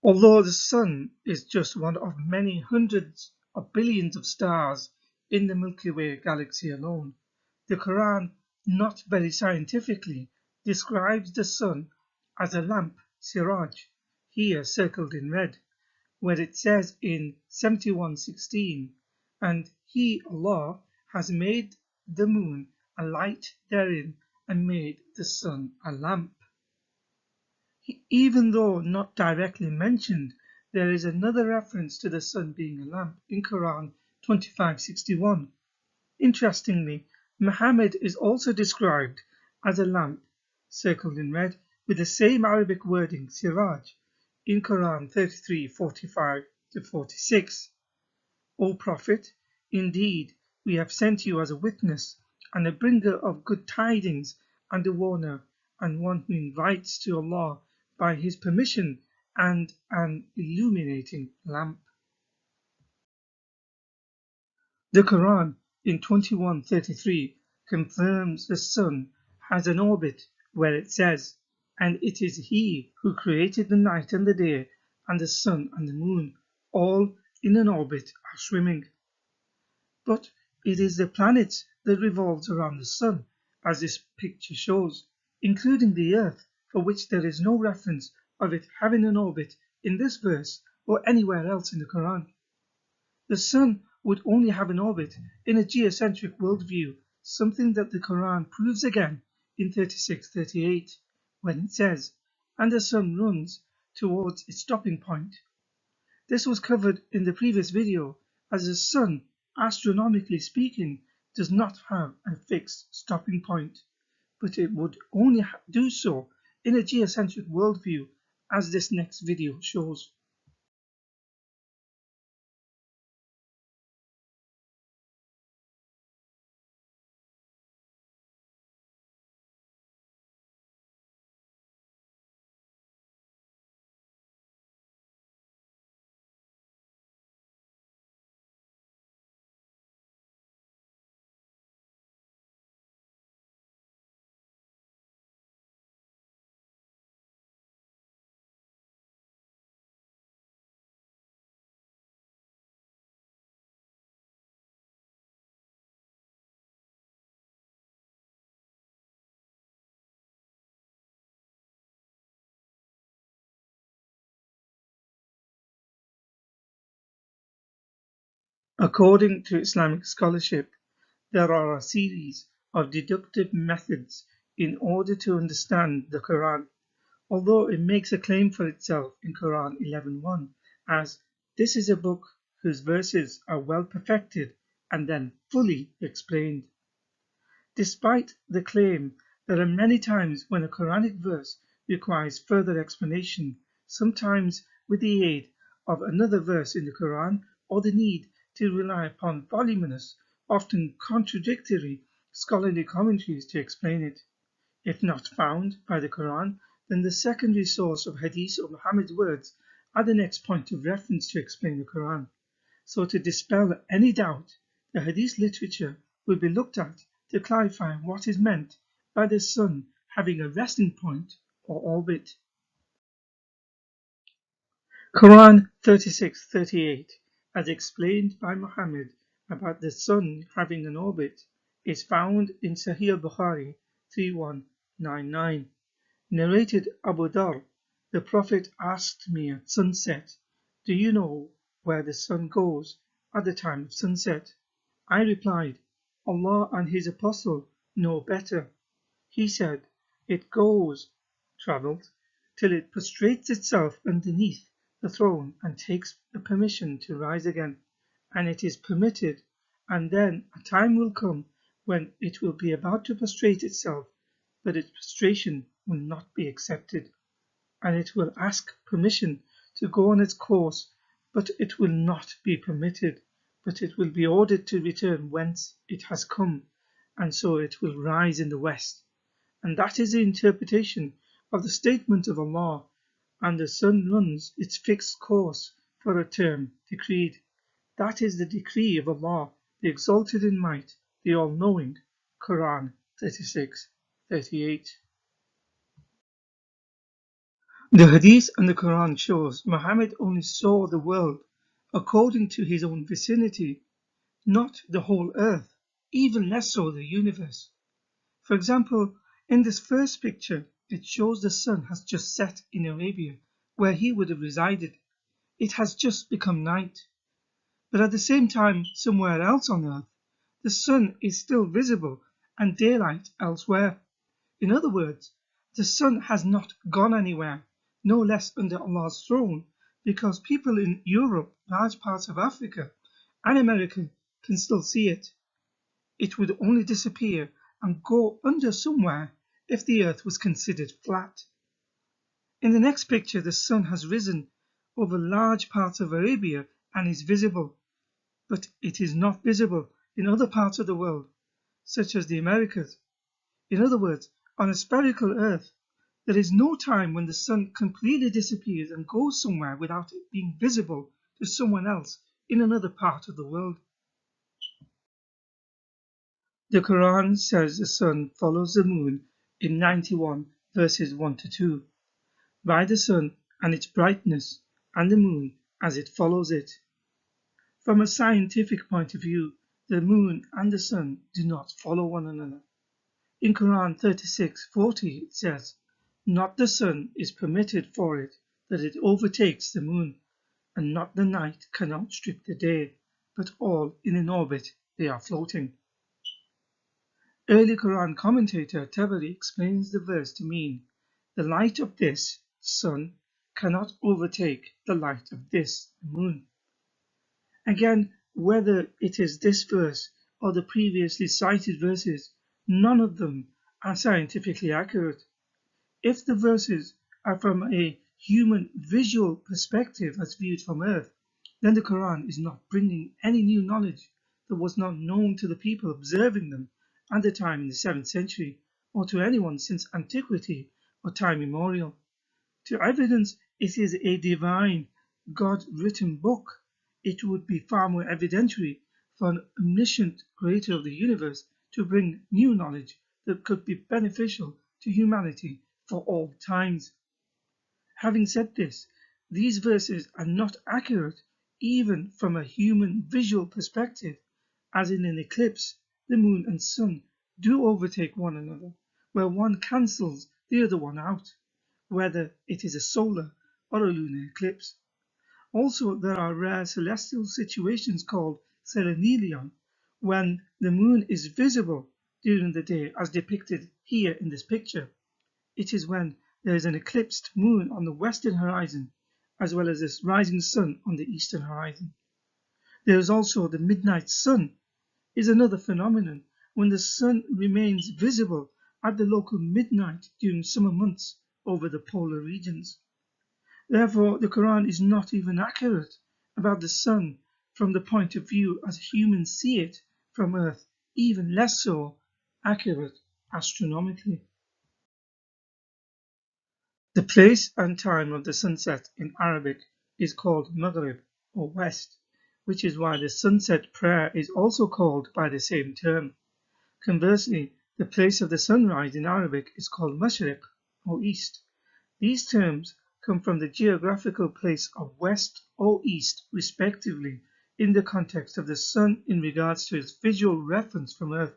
Although the Sun is just one of many hundreds of billions of stars in the Milky Way galaxy alone, the Quran, not very scientifically, describes the Sun as a lamp, siraj, here circled in red, where it says in 71:16, and He, Allah, has made the moon a light therein and made the Sun a lamp. Even though not directly mentioned, there is another reference to the sun being a lamp in Quran 25:61. Interestingly, Muhammad is also described as a lamp, circled in red, with the same Arabic wording siraj in Quran 33:45-46. O Prophet, indeed we have sent you as a witness and a bringer of good tidings and a warner and one who invites to Allah by His permission and an illuminating lamp. The Quran in 21:33 confirms the sun has an orbit where it says, and it is He who created the night and the day and the sun and the moon, all in an orbit are swimming. But it is the planet that revolves around the sun, as this picture shows, including the earth, for which there is no reference of it having an orbit in this verse or anywhere else in the Quran. The sun would only have an orbit in a geocentric worldview, something that the Quran proves again in 36:38, when it says, and the sun runs towards its stopping point. This was covered in the previous video, as the sun, astronomically speaking, does not have a fixed stopping point, but it would only do so in a geocentric worldview, as this next video shows. According to Islamic scholarship, there are a series of deductive methods in order to understand the Quran, although it makes a claim for itself in Quran 11:1 as this is a book whose verses are well perfected and then fully explained. Despite the claim, there are many times when a Quranic verse requires further explanation, sometimes with the aid of another verse in the Quran or the need to rely upon voluminous, often contradictory scholarly commentaries to explain it. If not found by the Quran, then the secondary source of Hadith or Muhammad's words are the next point of reference to explain the Quran. So to dispel any doubt, the Hadith literature will be looked at to clarify what is meant by the sun having a resting point or orbit. Quran 36:38, as explained by Muhammad about the sun having an orbit, is found in Sahih Bukhari 3199. Narrated Abu Dhar, the Prophet asked me at sunset, do you know where the sun goes at the time of sunset? I replied, Allah and His Apostle know better. He said, it goes, travelled, till it prostrates itself underneath the throne and takes the permission to rise again, and it is permitted, and then a time will come when it will be about to prostrate itself, but its prostration will not be accepted, and it will ask permission to go on its course, but it will not be permitted, but it will be ordered to return whence it has come, and so it will rise in the west. And that is the interpretation of the statement of Allah, and the sun runs its fixed course for a term decreed. That is the decree of Allah, the exalted in might, the all-knowing. Quran 36:38. The Hadith and the Quran shows Muhammad only saw the world according to his own vicinity, not the whole earth, even less so the universe. For example, in this first picture, it shows the sun has just set in Arabia, where he would have resided. It has just become night. But at the same time, somewhere else on earth, the sun is still visible and daylight elsewhere. In other words, the sun has not gone anywhere, no less under Allah's throne, because people in Europe, large parts of Africa, and America can still see it. It would only disappear and go under somewhere if the earth was considered flat. In the next picture, the sun has risen over large parts of Arabia and is visible, but it is not visible in other parts of the world, such as the Americas. In other words, on a spherical earth, there is no time when the sun completely disappears and goes somewhere without it being visible to someone else in another part of the world. The Quran says the sun follows the moon in 91 verses 1 to 2, by the sun and its brightness, and the moon as it follows it. From a scientific point of view, the moon and the sun do not follow one another. In Quran 36:40 it says, "Not the sun is permitted for it that it overtakes the moon, and not the night can outstrip the day, but all in an orbit they are floating." Early Quran commentator Tabari explains the verse to mean, "The light of this, sun, cannot overtake the light of this, moon." Again, whether it is this verse or the previously cited verses, none of them are scientifically accurate. If the verses are from a human visual perspective as viewed from Earth, then the Quran is not bringing any new knowledge that was not known to the people observing them at the time in the 7th century, or to anyone since antiquity or time immemorial. To evidence it is a divine, God-written book, it would be far more evidentiary for an omniscient creator of the universe to bring new knowledge that could be beneficial to humanity for all times. Having said this, these verses are not accurate even from a human visual perspective, as in an eclipse, the moon and sun do overtake one another, where one cancels the other one out, whether it is a solar or a lunar eclipse. Also, there are rare celestial situations called selenelion, when the moon is visible during the day as depicted here in this picture. It is when there is an eclipsed moon on the western horizon, as well as a rising sun on the eastern horizon. There is also the midnight sun, is another phenomenon when the sun remains visible at the local midnight during summer months over the polar regions. Therefore, the Quran is not even accurate about the sun from the point of view as humans see it from Earth, even less so accurate astronomically. The place and time of the sunset in Arabic is called Maghrib or West, which is why the sunset prayer is also called by the same term. Conversely, the place of the sunrise in Arabic is called Mashriq or East. These terms come from the geographical place of West or East respectively in the context of the sun in regards to its visual reference from Earth,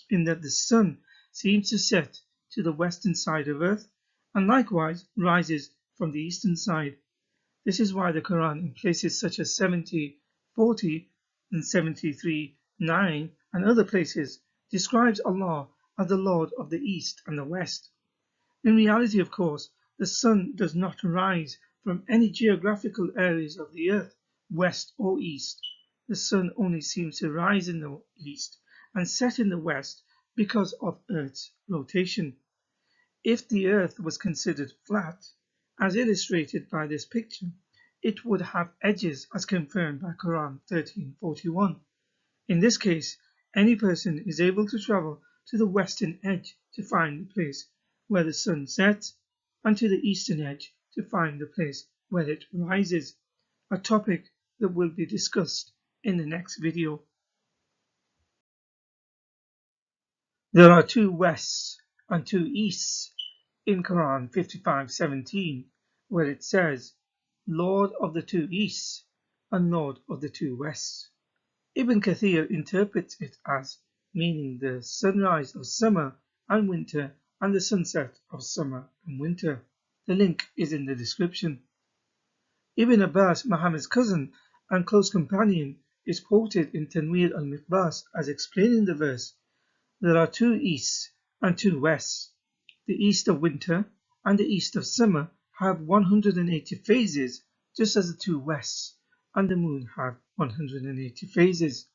in that the sun seems to set to the western side of Earth and likewise rises from the eastern side. This is why the Quran in places such as 70:40 and 73:9 and other places describes Allah as the Lord of the East and the West. In reality, of course, the sun does not rise from any geographical areas of the earth, west or east. The sun only seems to rise in the east and set in the west because of Earth's rotation. If the earth was considered flat, as illustrated by this picture, it would have edges as confirmed by Quran 13:41. In this case, any person is able to travel to the western edge to find the place where the sun sets, and to the eastern edge to find the place where it rises, a topic that will be discussed in the next video. There are two wests and two easts in Quran 55:17, where it says, Lord of the two Easts and Lord of the two Wests. Ibn Kathir interprets it as meaning the sunrise of summer and winter and the sunset of summer and winter. The link is in the description. Ibn Abbas, Muhammad's cousin and close companion, is quoted in Tanwir al-Miqbas as explaining the verse. There are two easts and two wests. The east of winter and the east of summer have 180 phases, just as the two wests and the moon have 180 phases.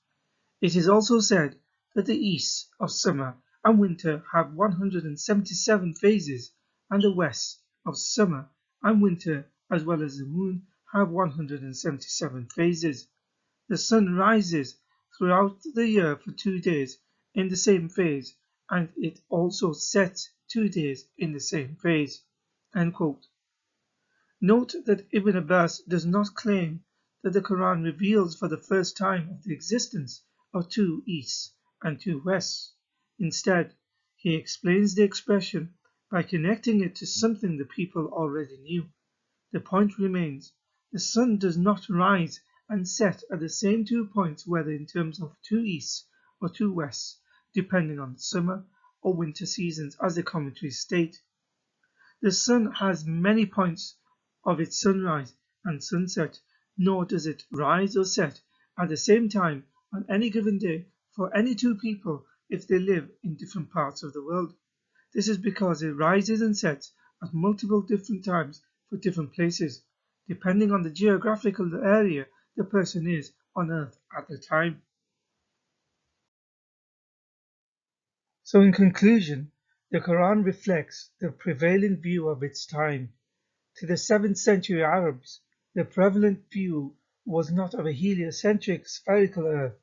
It is also said that the easts of summer and winter have 177 phases, and the wests of summer and winter, as well as the moon, have 177 phases. The sun rises throughout the year for 2 days in the same phase, and it also sets 2 days in the same phase. End quote. Note that Ibn Abbas does not claim that the Quran reveals for the first time of the existence of two easts and two wests. Instead, he explains the expression by connecting it to something the people already knew. The point remains, the sun does not rise and set at the same 2 points, whether in terms of two easts or two wests, depending on the summer or winter seasons, as the commentaries state. The sun has many points of its sunrise and sunset, nor does it rise or set at the same time on any given day for any two people if they live in different parts of the world. This is because it rises and sets at multiple different times for different places, depending on the geographical area the person is on Earth at the time. So in conclusion, the Quran reflects the prevailing view of its time. To the 7th century Arabs, the prevalent view was not of a heliocentric spherical Earth,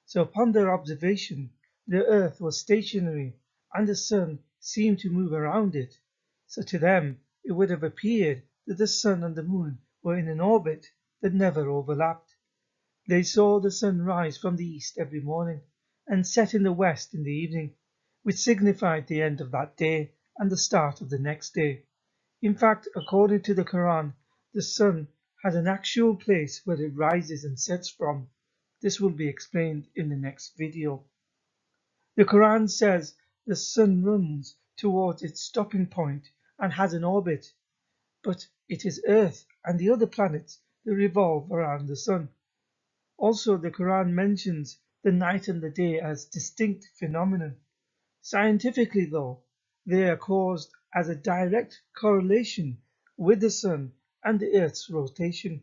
so upon their observation, the Earth was stationary and the Sun seemed to move around it. So to them, it would have appeared that the Sun and the Moon were in an orbit that never overlapped. They saw the sun rise from the east every morning and set in the west in the evening, which signified the end of that day and the start of the next day. In fact, according to the Quran, the sun has an actual place where it rises and sets from. This will be explained in the next video. The Quran says the sun runs towards its stopping point and has an orbit, but it is Earth and the other planets that revolve around the sun. Also, the Quran mentions the night and the day as distinct phenomena. Scientifically, though, they are caused as a direct correlation with the sun and the Earth's rotation.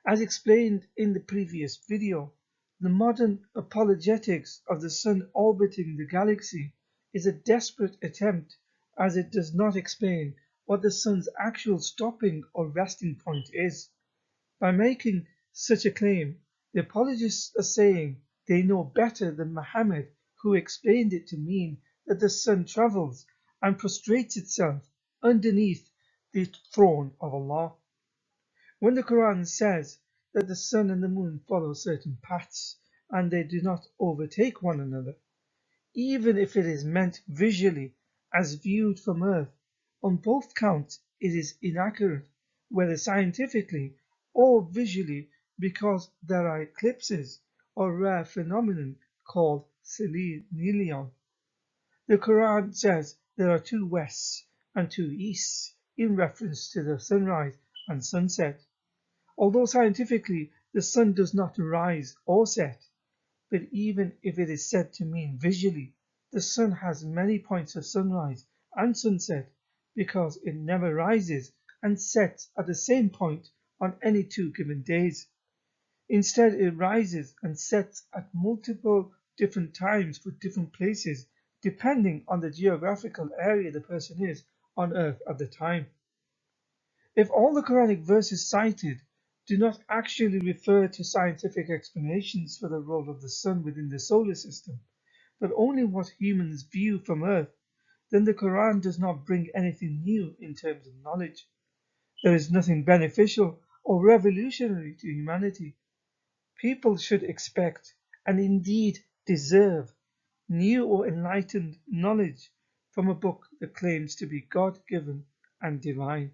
As explained in the previous video, the modern apologetics of the sun orbiting the galaxy is a desperate attempt, as it does not explain what the sun's actual stopping or resting point is. By making such a claim, the apologists are saying they know better than Muhammad, who explained it to mean that the sun travels and prostrates itself underneath the throne of Allah. When the Quran says that the sun and the moon follow certain paths and they do not overtake one another, even if it is meant visually as viewed from Earth, on both counts it is inaccurate, whether scientifically or visually, because there are eclipses or rare phenomenon called selenium. The Quran says there are two wests and two easts in reference to the sunrise and sunset. Although scientifically the sun does not rise or set, but even if it is said to mean visually, the sun has many points of sunrise and sunset because it never rises and sets at the same point on any two given days. Instead, it rises and sets at multiple different times for different places, depending on the geographical area the person is on Earth at the time. If all the Quranic verses cited do not actually refer to scientific explanations for the role of the sun within the solar system, but only what humans view from Earth, then the Quran does not bring anything new in terms of knowledge. There is nothing beneficial or revolutionary to humanity. People should expect, and indeed deserve, new or enlightened knowledge from a book that claims to be God-given and divine.